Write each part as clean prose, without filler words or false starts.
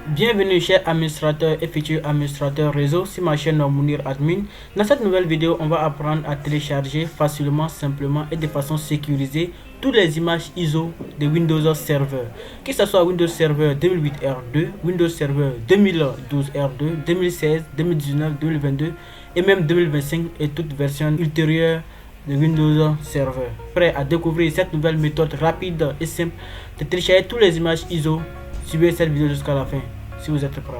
Bienvenue chers administrateurs et futurs administrateurs réseau sur ma chaîne Mounir Admin. Dans cette nouvelle vidéo, on va apprendre à télécharger facilement, simplement et de façon sécurisée toutes les images ISO de Windows Server. Que ce soit Windows Server 2008 R2, Windows Server 2012 R2, 2016, 2019, 2022 et même 2025 et toute version ultérieure de Windows Server. Prêt à découvrir cette nouvelle méthode rapide et simple de télécharger toutes les images ISO? Suivez cette vidéo jusqu'à la fin si vous êtes prêts.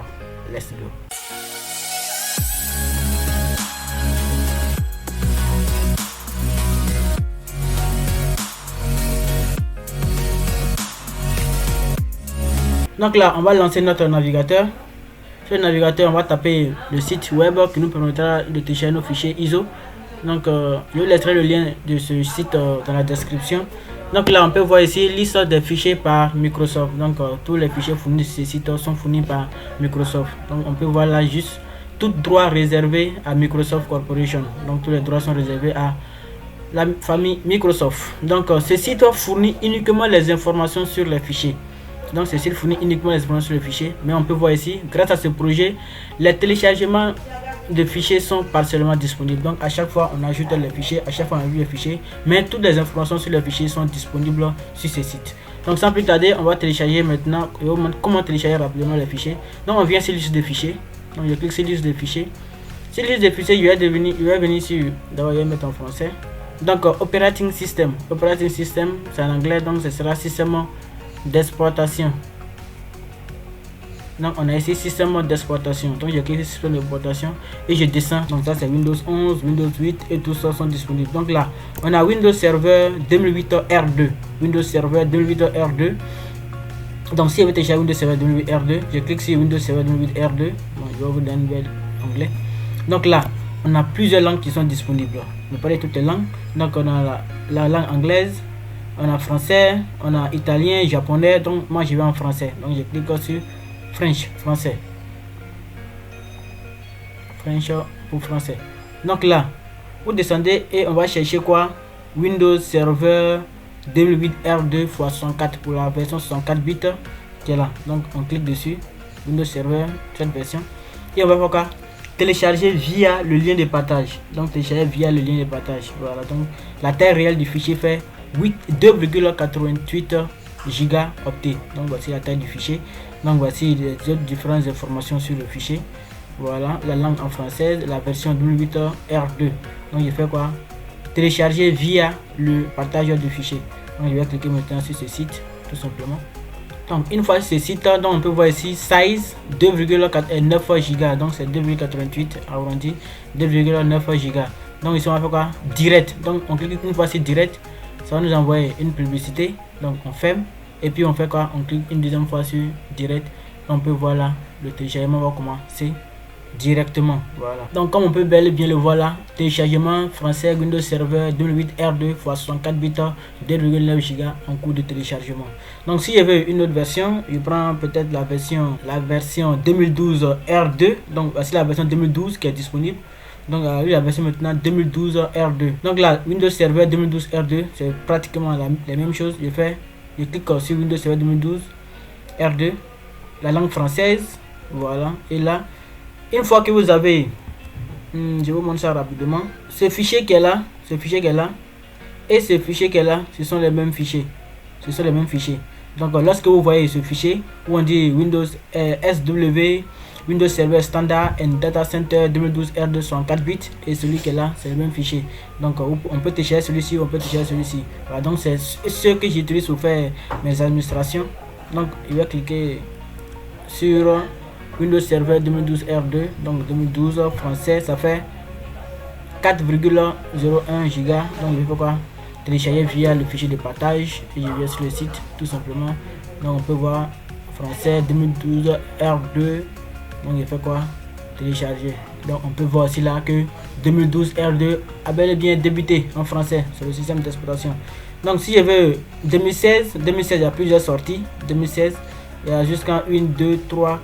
Let's go. Donc là, on va lancer notre navigateur. Sur le navigateur, on va taper le site web qui nous permettra de télécharger nos fichiers ISO. Donc, je vous laisserai le lien de ce site dans la description. Donc là, on peut voir ici liste des fichiers par Microsoft. Donc, tous les fichiers fournis sur ce site sont fournis par Microsoft. Donc, on peut voir là juste tout droit réservé à Microsoft Corporation. Donc, tous les droits sont réservés à la famille Microsoft. Donc, ce site fournit uniquement les informations sur les fichiers. Donc, ce site fournit uniquement les informations sur les fichiers. Mais on peut voir ici, grâce à ce projet, les téléchargements de fichiers sont partiellement disponibles. Donc à chaque fois on ajoute les fichiers, à chaque fois on ajoute les fichiers, mais toutes les informations sur les fichiers sont disponibles sur ce site. Donc sans plus tarder, on va télécharger maintenant. Je vous montre comment télécharger rapidement les fichiers. Donc on vient sur liste de fichiers. Donc je clique sur liste de fichiers. Sur liste de fichiers, je vais venir sur, d'abord je vais mettre en français. Donc operating system c'est en anglais, donc ce sera système d'exploitation. Donc on a ici système d'exploitation. Donc je clique sur système d'exploitation et je descends. Donc ça c'est Windows 11, Windows 8 et tout ça sont disponibles. Donc là on a Windows Server 2008 R2. Windows Server 2008 R2. Donc si vous téléchargez Windows Server 2008 R2, je clique sur Windows Server 2008 R2. Bon, je vais vous donner un nouvel onglet. Donc là on a plusieurs langues qui sont disponibles. On peut toutes les langues. Donc on a la langue anglaise, on a français, on a italien, japonais. Donc moi je vais en français. Donc je clique sur français pour français. Donc là vous descendez et on va chercher quoi? Windows Server 2008 R2 x 64 pour la version 64 bits qui est là. Donc on clique dessus, Windows Server, cette version, et on va voir quoi? Télécharger via le lien de partage. Donc télécharger via le lien de partage. Voilà, donc la taille réelle du fichier fait 2,88 gigaoctets. Donc voici la taille du fichier. Donc voici les autres différentes informations sur le fichier. Voilà, la langue en français, la version 2008 R2. Donc je fais quoi? Télécharger via le partage de fichiers. Donc je vais cliquer maintenant sur ce site tout simplement. Donc une fois sur ce site, donc on peut voir ici size 2,9 Go. Donc c'est 2,88 arrondi, 2,9 Go. Donc ici on va faire quoi? Direct. Donc on clique une fois sur direct, ça va nous envoyer une publicité. Donc on ferme. Et puis on fait quoi? On clique une deuxième fois sur direct. On peut voir là, le téléchargement va commencer directement. Voilà. Donc comme on peut bel et bien le voir là, téléchargement français Windows Server 2008 R2 x 64 bits 2,9 Go en cours de téléchargement. Donc si je veux une autre version, je prends peut-être la version 2012 R2. Donc voici la version 2012 qui est disponible. Donc la version maintenant 2012 R2. Donc là Windows Server 2012 R2 c'est pratiquement la même chose. Je clique sur Windows Server 2012 R2, la langue française, voilà. Et là, une fois que vous avez, je vous montre ça rapidement. Ce fichier qui est là, et ce fichier qui est là, ce sont les mêmes fichiers. Donc lorsque vous voyez ce fichier où on dit Windows SW, Windows Server Standard and Data Center 2012 R2 64 bits, et celui qui est là, c'est le même fichier. Donc on peut télécharger celui-ci, Voilà, donc c'est ce que j'utilise pour faire mes administrations. Donc je vais cliquer sur Windows Server 2012 R2. Donc 2012 français, ça fait 4,01 Go. Donc je vais faire quoi? Télécharger via le fichier de partage et je vais sur le site tout simplement. Donc on peut voir français 2012 R2. Donc il fait quoi? Télécharger. Donc on peut voir aussi là que 2012 R2 a bel et bien débuté en français sur le système d'exploitation. Donc si je veux 2016, il y a plusieurs sorties. 2016 il y a jusqu'à 1, 2, 3,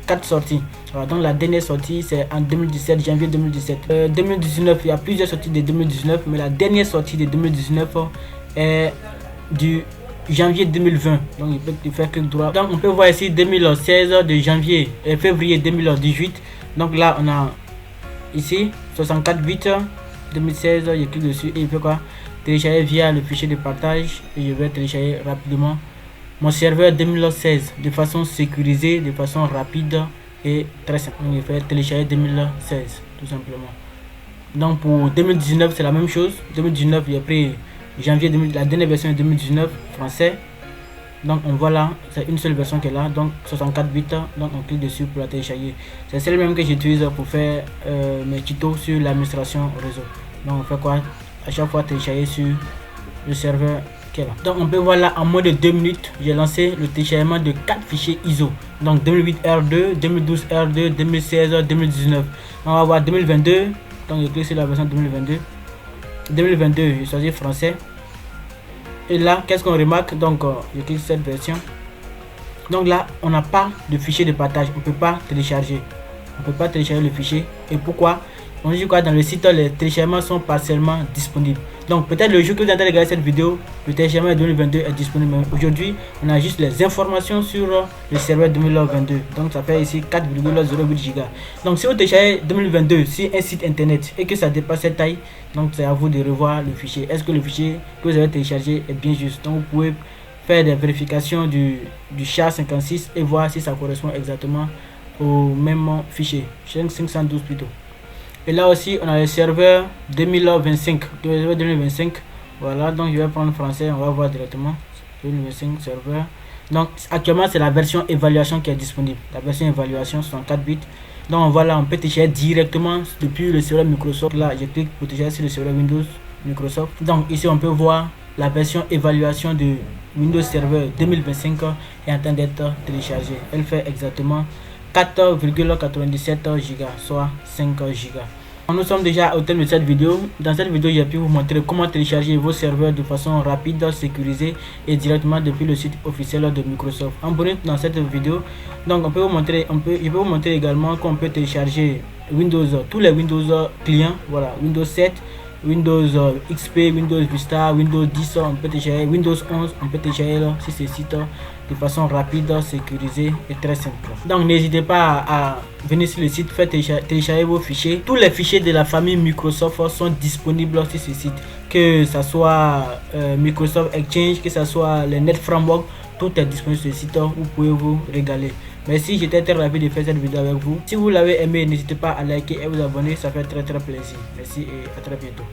4 sorties. Alors, donc la dernière sortie c'est en 2017, janvier 2017. 2019 il y a plusieurs sorties de 2019, mais la dernière sortie de 2019 est du janvier 2020. Donc il peut faire clic droit. Donc on peut voir ici 2016 de janvier et février 2018. Donc là on a ici 64 bits 2016. Je clique dessus et il peut quoi télécharger via le fichier de partage. Et je vais télécharger rapidement mon serveur 2016 de façon sécurisée, de façon rapide et très simple. Donc je vais télécharger 2016 tout simplement. Donc pour 2019 c'est la même chose. 2019 j'ai pris janvier 2000, la dernière version est 2019 français. Donc on voit là, c'est une seule version qui est là, donc 64 bits. Donc on clique dessus pour la télécharger. C'est celle même que j'utilise pour faire mes tutos sur l'administration réseau. Donc on fait quoi à chaque fois télécharger sur le serveur qui est là. Donc on peut voir là en moins de 2 minutes, j'ai lancé le téléchargement de 4 fichiers ISO. Donc 2008 R2, 2012 R2, 2016, 2019. On va voir 2022. Donc je clique sur la version 2022. 2022, je choisis français. Et là, qu'est-ce qu'on remarque? Donc je clique sur cette version. Donc là, on n'a pas de fichier de partage. On ne peut pas télécharger. On peut pas télécharger le fichier. Et pourquoi? On dit quoi dans le site, les téléchargements sont partiellement disponibles. Donc peut-être le jour que vous allez regarder cette vidéo, le téléchargement 2022 est disponible. Aujourd'hui, on a juste les informations sur le serveur 2022. Donc ça fait ici 4,08 Go. Donc si vous téléchargez 2022 sur un site internet et que ça dépasse cette taille, donc c'est à vous de revoir le fichier. Est-ce que le fichier que vous avez téléchargé est bien juste? Donc vous pouvez faire des vérifications du SHA-56 et voir si ça correspond exactement au même fichier. SHA-512 plutôt. Et là aussi on a le serveur 2025. Voilà, donc je vais prendre français, on va voir directement 2025 serveur. Donc actuellement c'est la version évaluation qui est disponible, la version évaluation 64 bits. Donc on voit là, on peut télécharger directement depuis le serveur Microsoft. Là je clique pour télécharger sur le serveur Windows Microsoft. Donc ici on peut voir la version évaluation de Windows Server 2025 est en train d'être téléchargée. Elle fait exactement 4,97 Go, soit 5 Go. Nous sommes déjà au terme de cette vidéo. Dans cette vidéo, j'ai pu vous montrer comment télécharger vos serveurs de façon rapide, sécurisée et directement depuis le site officiel de Microsoft. En bonus dans cette vidéo, donc je peux vous montrer également qu'on peut télécharger Windows, tous les Windows clients, voilà, Windows 7, Windows XP, Windows Vista, Windows 10, on peut télécharger Windows 11, on peut télécharger sur ces sites de façon rapide, sécurisée et très simple. Donc n'hésitez pas à venir sur le site, faire télécharger vos fichiers. Tous les fichiers de la famille Microsoft sont disponibles sur ce site, que ce soit Microsoft Exchange, que ce soit les Net Framework, tout est disponible sur ce site, vous pouvez vous régaler. Merci, j'étais très ravi de faire cette vidéo avec vous. Si vous l'avez aimé, n'hésitez pas à liker et vous abonner, ça fait très plaisir. Merci et à très bientôt.